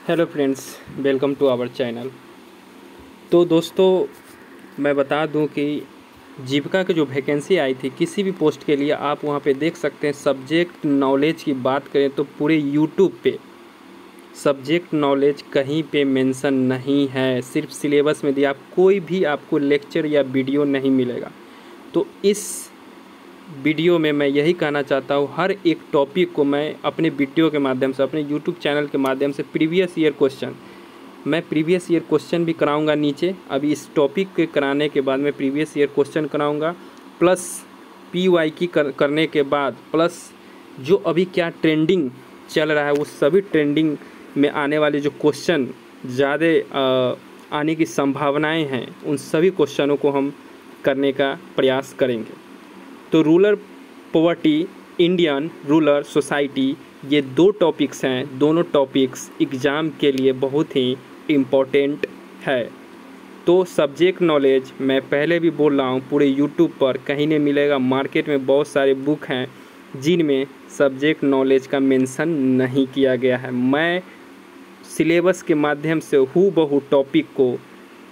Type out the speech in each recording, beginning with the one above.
Hello friends, welcome to our channel. तो दोस्तों, मैं बता दूं कि जीविका की जो वैकेंसी आई थी किसी भी पोस्ट के लिए, आप वहां पे देख सकते हैं। सब्जेक्ट नॉलेज की बात करें तो पूरे यूट्यूब पे सब्जेक्ट नॉलेज कहीं पे मेंशन नहीं है, सिर्फ सिलेबस में दिया। आप कोई भी आपको लेक्चर या वीडियो नहीं मिलेगा। तो इस वीडियो में मैं यही कहना चाहता हूँ, हर एक टॉपिक को मैं अपने वीडियो के माध्यम से, अपने यूट्यूब चैनल के माध्यम से प्रीवियस ईयर क्वेश्चन भी कराऊंगा नीचे। अभी इस टॉपिक के कराने के बाद मैं प्रीवियस ईयर क्वेश्चन कराऊंगा, प्लस PYQ करने के बाद प्लस जो अभी क्या ट्रेंडिंग चल रहा है वो सभी ट्रेंडिंग में आने वाले जो क्वेश्चन ज़्यादा आने की संभावनाएं हैं, उन सभी क्वेश्चनों को हम करने का प्रयास करेंगे। तो rural poverty, Indian rural society, ये दो टॉपिक्स हैं। दोनों टॉपिक्स एग्ज़ाम के लिए बहुत ही इम्पोर्टेंट है। तो सब्जेक्ट नॉलेज मैं पहले भी बोल रहा हूँ, पूरे यूट्यूब पर कहीं नहीं मिलेगा। मार्केट में बहुत सारे बुक हैं जिनमें सब्जेक्ट नॉलेज का मेंशन नहीं किया गया है। मैं सिलेबस के माध्यम से हूबहू टॉपिक को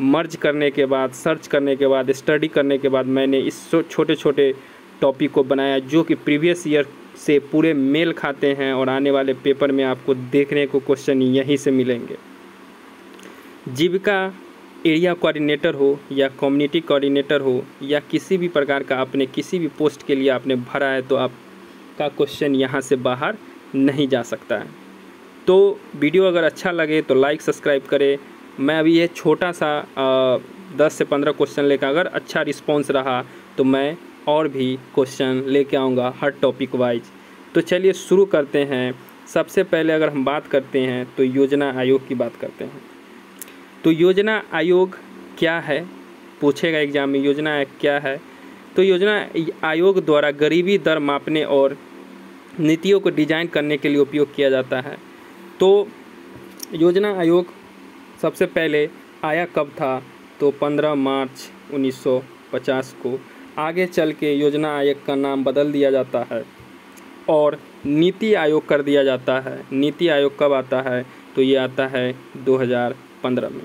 मर्ज करने के बाद, सर्च करने के बाद, स्टडी करने के बाद मैंने इस छोटे छोटे टॉपिक को बनाया जो कि प्रीवियस ईयर से पूरे मेल खाते हैं और आने वाले पेपर में आपको देखने को क्वेश्चन यहीं से मिलेंगे। जीविका एरिया कोऑर्डिनेटर हो या कम्युनिटी कोऑर्डिनेटर हो या किसी भी प्रकार का आपने किसी भी पोस्ट के लिए आपने भरा है, तो आपका क्वेश्चन यहाँ से बाहर नहीं जा सकता है। तो वीडियो अगर अच्छा लगे तो लाइक सब्सक्राइब करें। मैं अभी ये छोटा सा 10 से 15 क्वेश्चन लेकर, अगर अच्छा रिस्पॉन्स रहा तो मैं और भी क्वेश्चन लेके आऊँगा हर टॉपिक वाइज। तो चलिए शुरू करते हैं। सबसे पहले अगर हम बात करते हैं तो योजना आयोग की बात करते हैं। तो योजना आयोग क्या है, पूछेगा एग्जाम में, योजना आयोग क्या है। तो योजना आयोग द्वारा गरीबी दर मापने और नीतियों को डिजाइन करने के लिए उपयोग किया जाता है। तो योजना आयोग सबसे पहले आया कब था, तो 15 मार्च 1950 को। आगे चल के योजना आयोग का नाम बदल दिया जाता है और नीति आयोग कर दिया जाता है। नीति आयोग कब आता है, तो ये आता है 2015 में।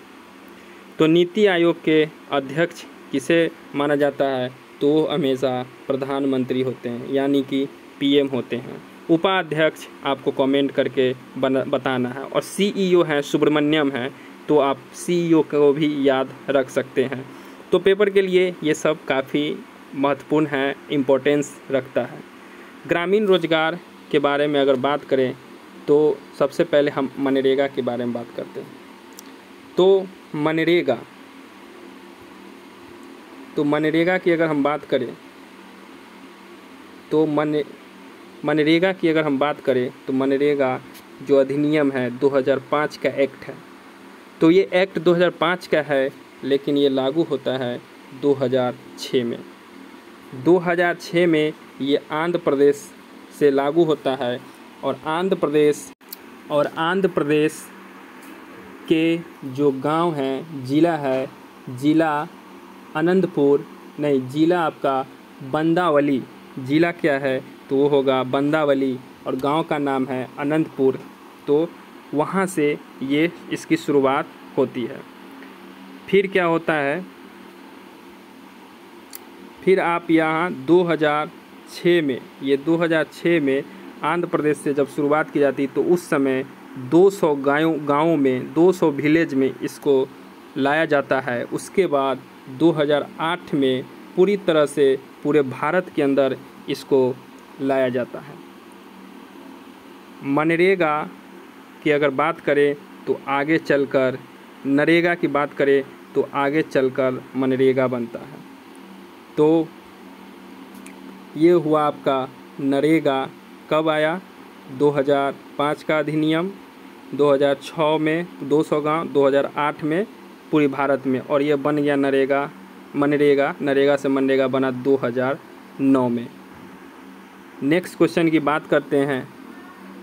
तो नीति आयोग के अध्यक्ष किसे माना जाता है, तो वो हमेशा प्रधानमंत्री होते हैं, यानी कि PM होते हैं। उपाध्यक्ष आपको कमेंट करके बताना है। और CEO हैं सुब्रमण्यम हैं, तो आप CEO को भी याद रख सकते हैं। तो पेपर के लिए ये सब काफ़ी महत्वपूर्ण है, इम्पोर्टेंस रखता है। ग्रामीण रोजगार के बारे में अगर बात करें तो सबसे पहले हम मनरेगा के बारे में बात करते हैं। तो मनरेगा की अगर हम बात करें तो मनरेगा जो अधिनियम है 2005 का एक्ट है। तो ये एक्ट 2005 का है, लेकिन ये लागू होता है 2006 में। 2006 में ये आंध्र प्रदेश से लागू होता है। और आंध्र प्रदेश के जो गांव हैं, जिला अनंतपुर नहीं, जिला आपका बंदावली। जिला क्या है, तो वो होगा बंदावली और गांव का नाम है अनंतपुर। तो वहाँ से ये इसकी शुरुआत होती है। फिर क्या होता है, फिर आप यहाँ 2006 में आंध्र प्रदेश से जब शुरुआत की जाती, तो उस समय 200 गाँवों में, 200 विलेज में इसको लाया जाता है। उसके बाद 2008 में पूरी तरह से पूरे भारत के अंदर इसको लाया जाता है। मनरेगा की अगर बात करें तो आगे चलकर, नरेगा की बात करें तो आगे चलकर मनरेगा बनता है। तो ये हुआ आपका नरेगा। कब आया, 2005 का अधिनियम, 2006 में 200 गांव, 2008 में पूरी भारत में, और ये बन गया नरेगा से मनरेगा बना 2009 में। नेक्स्ट क्वेश्चन की बात करते हैं।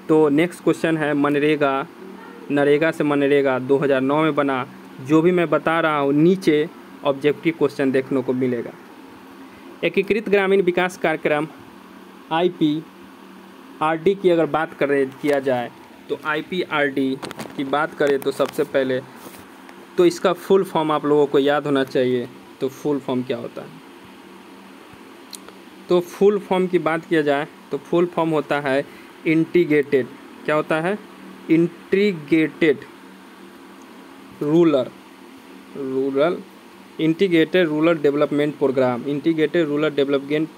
तो नेक्स्ट क्वेश्चन है नरेगा से मनरेगा 2009 में बना। जो भी मैं बता रहा हूँ नीचे ऑब्जेक्टिव क्वेश्चन देखने को मिलेगा। एकीकृत ग्रामीण विकास कार्यक्रम IPRD की अगर बात किया जाए तो IPRD की बात करें तो सबसे पहले तो इसका फुल फॉर्म आप लोगों को याद होना चाहिए। तो फुल फॉर्म क्या होता है? तो फुल फॉर्म की बात किया जाए तो फुल फॉर्म होता है इंटीग्रेटेड, क्या होता है? Integrated rural integrated rural development programme, integrated rural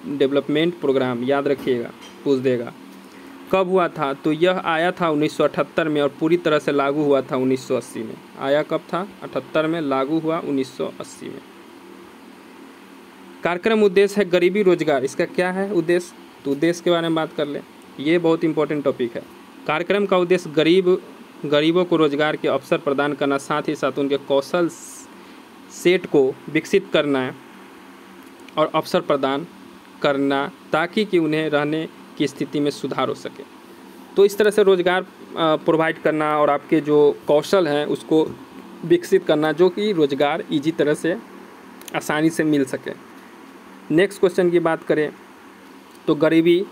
development programme, याद रखिएगा, पूछ देगा। कब हुआ था? तो यह आया था 1978 में और पूरी तरह से लागू हुआ था 1980 में। आया कब था? 78 में, लागू हुआ 1980 में। कार्यक्रम उद्देश्य है गरीबी रोजगार। इसका क्या है उद्देश्य? तो उद्देश्य के बारे में बात कर लें, ये बहुत इंपॉर्टेंट टॉपिक है। कार्यक्रम का उद्देश्य गरीबों को रोजगार के अवसर प्रदान करना, साथ ही साथ उनके कौशल सेट को विकसित करना और अवसर प्रदान करना ताकि कि उन्हें रहने की स्थिति में सुधार हो सके। तो इस तरह से रोजगार प्रोवाइड करना और आपके जो कौशल हैं उसको विकसित करना, जो कि रोजगार ईजी तरह से आसानी से मिल सके। नेक्स्ट क्वेश्चन की बात करें तो गरीबी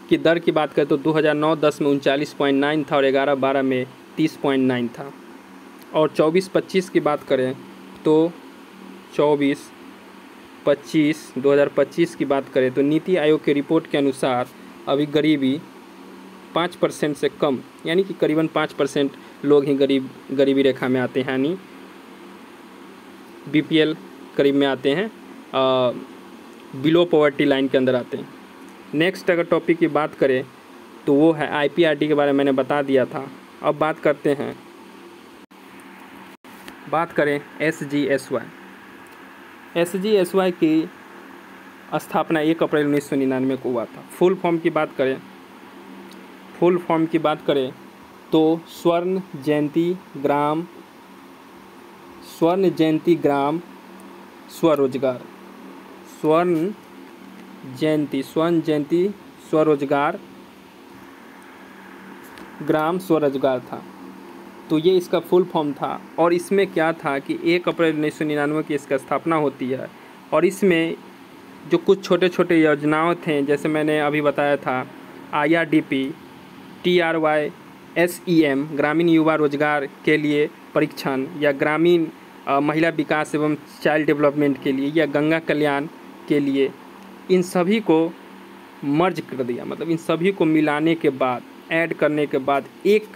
की दर की बात करें तो 2009-10 में 39.9 था और 11-12 में 30.9 था। और 24-25 की बात करें तो 2025 की बात करें तो नीति आयोग की रिपोर्ट के अनुसार अभी गरीबी 5% से कम, यानी कि करीबन 5% लोग ही गरीबी रेखा में आते हैं, यानी BPL करीब में आते हैं, बिलो पॉवर्टी लाइन के अंदर आते हैं। नेक्स्ट अगर टॉपिक की बात करें तो वो है IPRD के बारे में मैंने बता दिया था। अब बात करते हैं, बात करें SGSY की स्थापना 1 अप्रैल 1999 को हुआ था। फुल फॉर्म की बात करें तो स्वर्ण जयंती ग्राम स्वरोजगार ग्राम स्वरोजगार था। तो ये इसका फुल फॉर्म था। और इसमें क्या था कि 1 अप्रैल 1999 की इसका स्थापना होती है और इसमें जो कुछ छोटे छोटे योजनाओं थे, जैसे मैंने अभी बताया था IRDP, TRY, SEM ग्रामीण युवा रोजगार के लिए परीक्षण, या ग्रामीण महिला विकास एवं चाइल्ड डेवलपमेंट के लिए, या गंगा कल्याण के लिए, इन सभी को मर्ज कर दिया। मतलब इन सभी को मिलाने के बाद, ऐड करने के बाद एक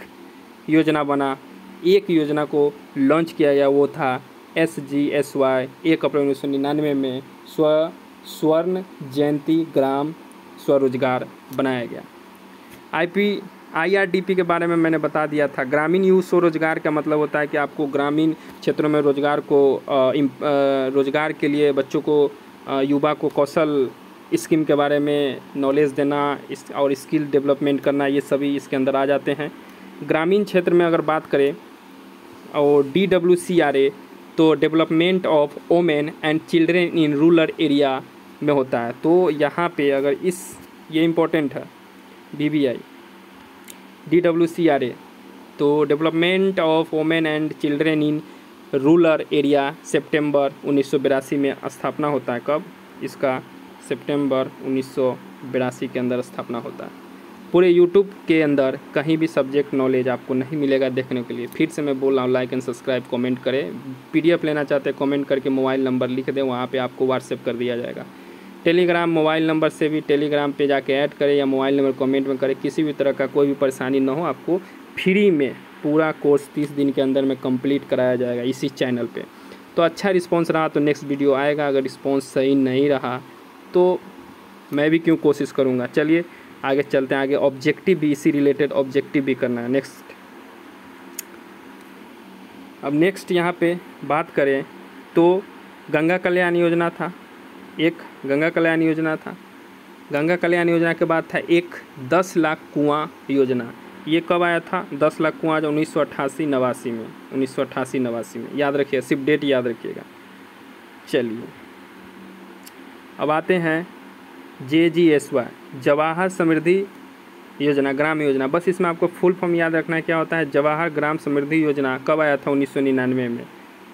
योजना बना, एक योजना को लॉन्च किया गया, वो था SGSY। 1 अप्रैल 1999 में स्वर्ण जयंती ग्राम स्वरोजगार बनाया गया। IRDP के बारे में मैंने बता दिया था। ग्रामीण युवा स्वरोजगार का मतलब होता है कि आपको ग्रामीण क्षेत्रों में रोजगार के लिए बच्चों को, युवा को कौशल स्कीम के बारे में नॉलेज देना और स्किल डेवलपमेंट करना, ये सभी इसके अंदर आ जाते हैं। ग्रामीण क्षेत्र में अगर बात करें और DWCRA तो development of women and children in rural area में होता है। तो यहाँ पे अगर ये इम्पोर्टेंट है, BBI DWCRA तो development of women and children in rural area, सितंबर 1982 में स्थापना होता है। कब? इसका सितंबर 1982 के अंदर स्थापना होता है। पूरे YouTube के अंदर कहीं भी सब्जेक्ट नॉलेज आपको नहीं मिलेगा देखने के लिए। फिर से मैं बोल रहा हूँ, लाइक एंड सब्सक्राइब, कमेंट करें। PDF लेना चाहते हैं कमेंट करके मोबाइल नंबर लिख दें, वहाँ पे आपको व्हाट्सएप कर दिया जाएगा। टेलीग्राम मोबाइल नंबर से भी टेलीग्राम पे जाके ऐड करें या मोबाइल नंबर कमेंट में करें। किसी भी तरह का कोई भी परेशानी ना हो, आपको फ्री में पूरा कोर्स 30 दिन के अंदर में कंप्लीट कराया जाएगा इसी चैनल पे। तो अच्छा रिस्पांस रहा तो नेक्स्ट वीडियो आएगा, अगर रिस्पांस सही नहीं रहा तो मैं भी क्यों कोशिश करूँगा। चलिए आगे चलते हैं, आगे ऑब्जेक्टिव भी, इसी रिलेटेड ऑब्जेक्टिव भी करना है नेक्स्ट। अब नेक्स्ट यहाँ पे बात करें तो गंगा कल्याण योजना था, एक गंगा कल्याण योजना था। गंगा कल्याण योजना के बाद था एक 10 लाख कुआं योजना। ये कब आया था? 10 लाख कुआं 1988-89 में। याद रखिए, सिर्फ डेट याद रखिएगा। चलिए अब आते हैं JGSY, जवाहर समृद्धि योजना ग्राम योजना। बस इसमें आपको फुल फॉर्म याद रखना है, क्या होता है जवाहर ग्राम समृद्धि योजना। कब आया था? 1999 में।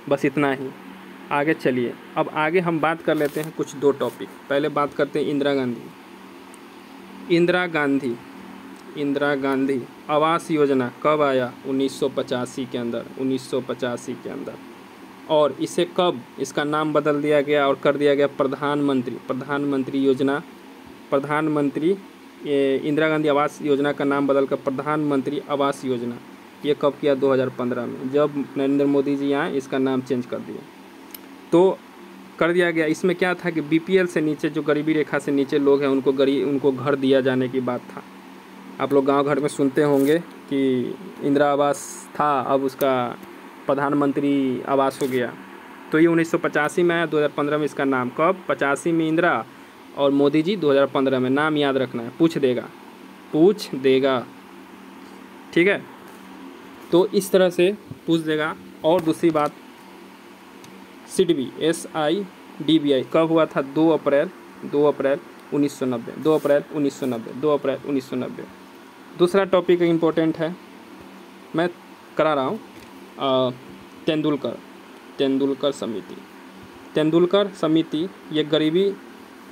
बस इतना ही। आगे चलिए, अब आगे हम बात कर लेते हैं कुछ 2 टॉपिक। पहले बात करते हैं इंदिरा गांधी। इंदिरा गांधी आवास योजना कब आया? 1985 के अंदर, 1985 के अंदर। और इसे कब इसका नाम बदल दिया गया और कर दिया गया प्रधानमंत्री योजना, प्रधानमंत्री इंदिरा गांधी आवास योजना का नाम बदलकर प्रधानमंत्री आवास योजना। ये कब किया? 2015 में, जब नरेंद्र मोदी जी आए इसका नाम चेंज कर दिया। तो कर दिया गया। इसमें क्या था कि बीपीएल से नीचे, जो गरीबी रेखा से नीचे लोग हैं, उनको घर दिया जाने की बात था। आप लोग गांव घर में सुनते होंगे कि इंदिरा आवास था, अब उसका प्रधानमंत्री आवास हो गया। तो ये 1985 में आया, 2015 में इसका नाम, कब? 85 में इंदिरा और मोदी जी 2015 में। नाम याद रखना है, पूछ देगा, ठीक है। तो इस तरह से पूछ देगा। और दूसरी बात, सिडबी SIDBI कब हुआ था? 2 अप्रैल 1990, 2 अप्रैल 1990। दूसरा टॉपिक इम्पोर्टेंट है, मैं करा रहा हूँ, तेंदुलकर समिति। ये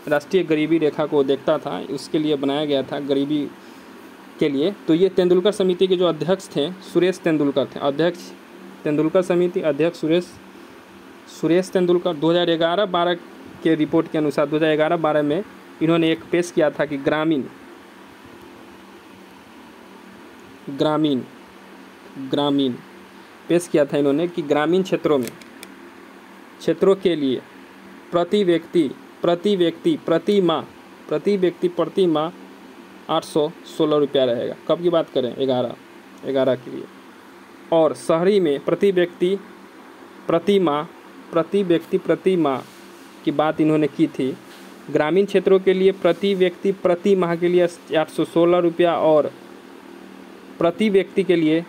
राष्ट्रीय गरीबी रेखा को देखता था, उसके लिए बनाया गया था, गरीबी के लिए। तो ये तेंदुलकर समिति के जो अध्यक्ष थे सुरेश तेंदुलकर थे। तेंदुलकर समिति अध्यक्ष सुरेश तेंदुलकर 2011-12 के रिपोर्ट के अनुसार 2011-12 में इन्होंने एक पेश किया था कि ग्रामीण पेश किया था इन्होंने कि ग्रामीण क्षेत्रों के लिए प्रति व्यक्ति प्रति माह 816 रुपया रहेगा। कब की बात करें? 11 के लिए। और शहरी में प्रति व्यक्ति प्रति माह की बात इन्होंने की थी। ग्रामीण क्षेत्रों के लिए प्रति व्यक्ति प्रति माह के लिए 816 रुपया, और प्रति व्यक्ति के लिए,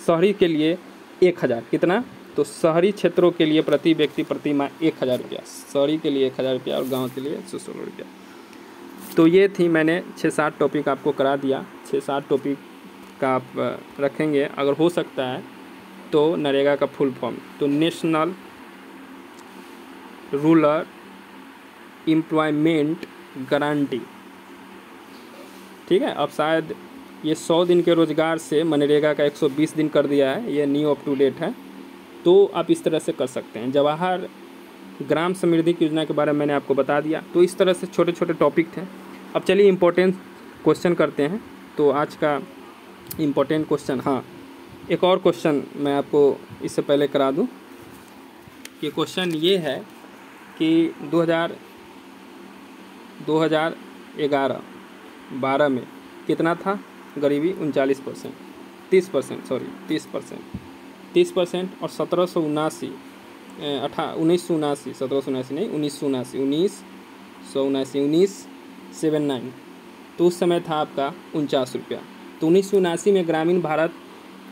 शहरी के लिए 1000। कितना? तो शहरी क्षेत्रों के लिए प्रति व्यक्ति प्रति माह 1000 रुपया, शहरी के लिए 1000 रुपया और गाँव के लिए 116 रुपया। तो ये थी, मैंने 6-7 टॉपिक आपको करा दिया। 6-7 टॉपिक का आप रखेंगे, अगर हो सकता है तो नरेगा का फुल फॉर्म, तो नेशनल रूरल एम्प्लॉयमेंट गारंटी, ठीक है। अब शायद ये 100 दिन के रोज़गार से मनरेगा का 120 दिन कर दिया है, ये न्यू अप टू डेट है। तो आप इस तरह से कर सकते हैं। जवाहर ग्राम समृद्धि की योजना के बारे में मैंने आपको बता दिया। तो इस तरह से छोटे छोटे टॉपिक थे। अब चलिए इम्पोर्टेंट क्वेश्चन करते हैं। तो आज का इम्पोर्टेंट क्वेश्चन, हाँ एक और क्वेश्चन मैं आपको इससे पहले करा दूं कि क्वेश्चन ये है कि 2011-12 में कितना था गरीबी? 39%, 30% सॉरी 30% और 1979 नहीं 1979 तो उस समय था आपका 49 रुपया। तो 1979 में ग्रामीण भारत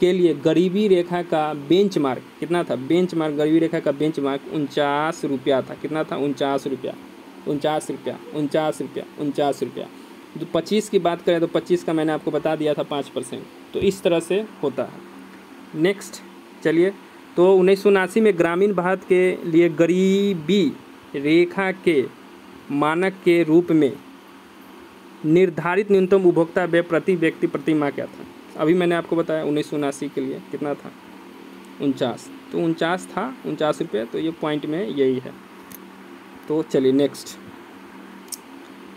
के लिए गरीबी रेखा का बेंचमार्क कितना था? गरीबी रेखा का बेंचमार्क 49 रुपया था। कितना था? 49 रुपया। 25 की बात करें तो 25 का मैंने आपको बता दिया था 5%। तो इस तरह से होता है। नेक्स्ट चलिए, तो 1979 में ग्रामीण भारत के लिए गरीबी रेखा के मानक के रूप में निर्धारित न्यूनतम उपभोक्ता व्यय प्रति व्यक्ति प्रति माह क्या था? अभी मैंने आपको बताया 1979 के लिए कितना था? 49। तो 49 था, 49 रुपये। तो ये पॉइंट में यही है। तो चलिए नेक्स्ट,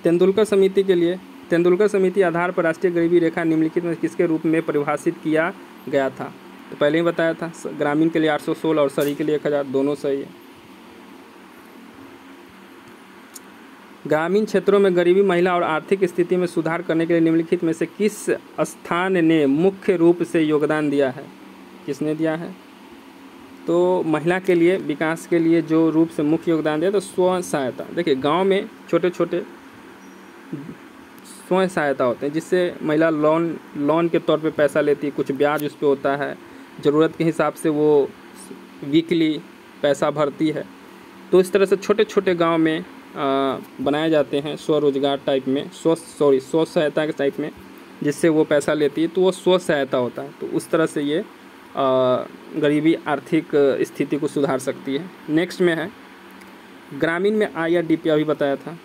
तेंदुलकर समिति के लिए, तेंदुलकर समिति आधार पर राष्ट्रीय गरीबी रेखा निम्नलिखित में किसके रूप में परिभाषित किया गया था? तो पहले ही बताया था, ग्रामीण के लिए 816 और शहरी के लिए 1000, दोनों सही है। ग्रामीण क्षेत्रों में गरीबी, महिला और आर्थिक स्थिति में सुधार करने के लिए निम्नलिखित में से किस स्थान ने मुख्य रूप से योगदान दिया है? किसने दिया है? तो महिला के लिए विकास के लिए जो रूप से मुख्य योगदान दिया तो स्व सहायता। देखिए गांव में छोटे छोटे स्वयं सहायता होते हैं, जिससे महिला लोन के तौर पे पैसा लेती है, कुछ ब्याज उस पर होता है, ज़रूरत के हिसाब से वो वीकली पैसा भरती है। तो इस तरह से छोटे छोटे गांव में बनाए जाते हैं स्वरोजगार टाइप में, स्व सहायता के टाइप में, जिससे वो पैसा लेती है, तो वो स्व सहायता होता है। तो उस तरह से ये गरीबी आर्थिक स्थिति को सुधार सकती है। नेक्स्ट में है ग्रामीण में IRDP, अभी बताया था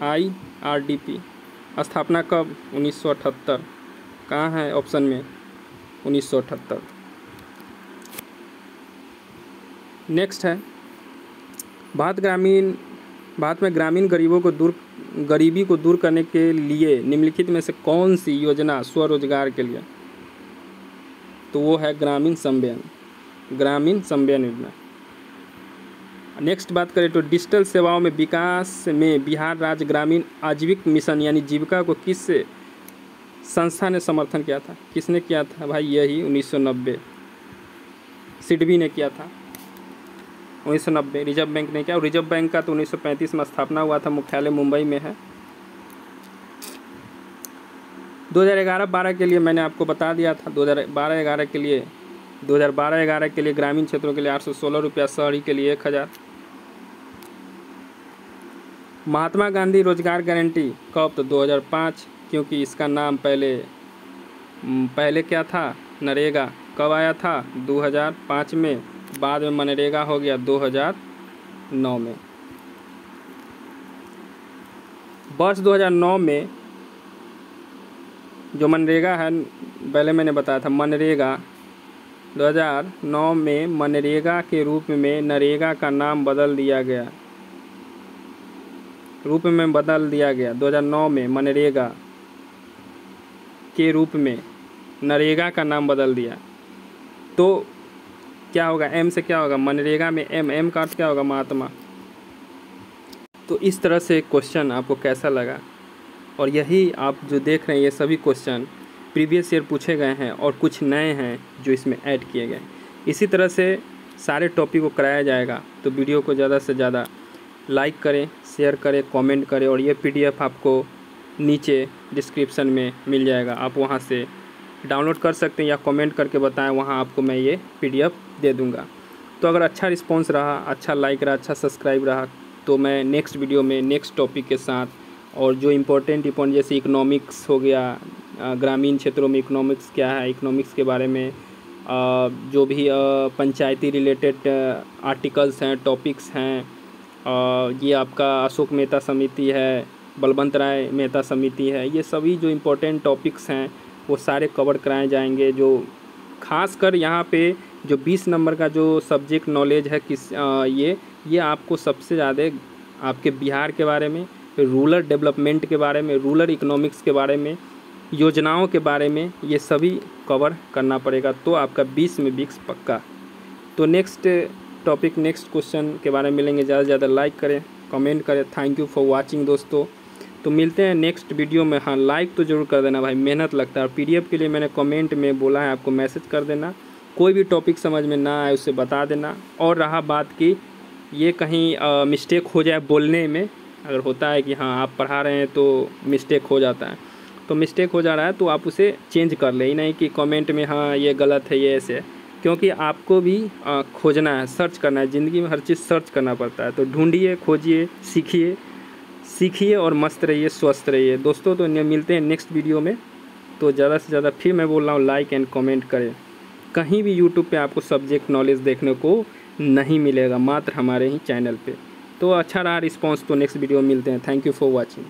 IRDP स्थापना कब? 1978। कहाँ है ऑप्शन में? 1978। नेक्स्ट है भारत में ग्रामीण गरीबी को दूर करने के लिए निम्नलिखित में से कौन सी योजना स्वरोजगार के लिए? तो वो है ग्रामीण समन्वयन योजना। नेक्स्ट बात करें तो डिजिटल सेवाओं में विकास में बिहार राज्य ग्रामीण आजीविका मिशन यानी जीविका को किस संस्था ने समर्थन किया था? किसने किया था भाई? यही 1990 सिडबी ने किया था। 1990 रिजर्व बैंक ने किया। और रिजर्व बैंक का तो 1935 में स्थापना हुआ था, मुख्यालय मुंबई में है। 2011-12 के लिए मैंने आपको बता दिया था। 2012-11 के लिए ग्रामीण क्षेत्रों के लिए 816 रुपया, शहरी के लिए 1000। महात्मा गांधी रोजगार गारंटी कब? तो 2005, क्योंकि इसका नाम पहले क्या था? नरेगा। कब आया था? 2005 में। बाद में मनरेगा हो गया 2009 में। वर्ष 2009 में जो मनरेगा है, पहले मैंने बताया था मनरेगा, 2009 में मनरेगा के रूप में नरेगा का नाम बदल दिया गया। 2009 में मनरेगा के रूप में नरेगा का नाम बदल दिया। तो क्या होगा? एम से क्या होगा? मनरेगा में एम का अर्थ क्या होगा? महात्मा। तो इस तरह से क्वेश्चन आपको कैसा लगा? और यही आप जो देख रहे हैं ये सभी क्वेश्चन प्रीवियस ईयर पूछे गए हैं और कुछ नए हैं जो इसमें ऐड किए गए। इसी तरह से सारे टॉपिक को कराया जाएगा। तो वीडियो को ज़्यादा से ज़्यादा लाइक करें, शेयर करें, कमेंट करें। और ये PDF आपको नीचे डिस्क्रिप्शन में मिल जाएगा, आप वहाँ से डाउनलोड कर सकते हैं या कमेंट करके बताएं, वहाँ आपको मैं ये PDF दे दूँगा। तो अगर अच्छा रिस्पॉन्स रहा, अच्छा लाइक रहा, अच्छा सब्सक्राइब रहा, तो मैं नेक्स्ट वीडियो में नेक्स्ट टॉपिक के साथ और जो इम्पोर्टेंट जैसे इकोनॉमिक्स हो गया, ग्रामीण क्षेत्रों में इकोनॉमिक्स क्या है, इकोनॉमिक्स के बारे में जो भी पंचायती रिलेटेड आर्टिकल्स हैं, टॉपिक्स हैं, ये आपका अशोक मेहता समिति है, बलवंत राय मेहता समिति है, ये सभी जो इम्पोर्टेंट टॉपिक्स हैं वो सारे कवर कराए जाएंगे। जो खासकर यहाँ पे जो 20 नंबर का जो सब्जेक्ट नॉलेज है ये आपको सबसे ज़्यादा आपके बिहार के बारे में, रूरल डेवलपमेंट के बारे में, रूरल इकोनॉमिक्स के बारे में, योजनाओं के बारे में, ये सभी कवर करना पड़ेगा। तो आपका 20 में 20 पक्का। तो नेक्स्ट टॉपिक, नेक्स्ट क्वेश्चन के बारे में मिलेंगे। ज़्यादा से ज़्यादा लाइक करें, कमेंट करें। थैंक यू फॉर वाचिंग दोस्तों। तो मिलते हैं नेक्स्ट वीडियो में। हाँ, लाइक तो ज़रूर कर देना भाई, मेहनत लगता है। और PDF के लिए मैंने कमेंट में बोला है, आपको मैसेज कर देना। कोई भी टॉपिक समझ में ना आए उसे बता देना। और रहा बात कि ये कहीं मिस्टेक हो जाए बोलने में, अगर होता है कि हाँ आप पढ़ा रहे हैं तो मिस्टेक हो जाता है, तो मिस्टेक हो जा रहा है तो आप उसे चेंज कर ले, नहीं कि कमेंट में हाँ ये गलत है, ये ऐसे। क्योंकि आपको भी खोजना है, सर्च करना है। ज़िंदगी में हर चीज़ सर्च करना पड़ता है। तो ढूंढिए, खोजिए, सीखिए और मस्त रहिए, स्वस्थ रहिए दोस्तों। तो मिलते हैं नेक्स्ट वीडियो में। तो ज़्यादा से ज़्यादा फिर मैं बोल रहा हूँ, लाइक एंड कमेंट करें। कहीं भी यूट्यूब पे आपको सब्जेक्ट नॉलेज देखने को नहीं मिलेगा, मात्र हमारे ही चैनल पे। तो अच्छा रहा रिस्पांस, तो नेक्स्ट वीडियो में मिलते हैं। Thank you for watching.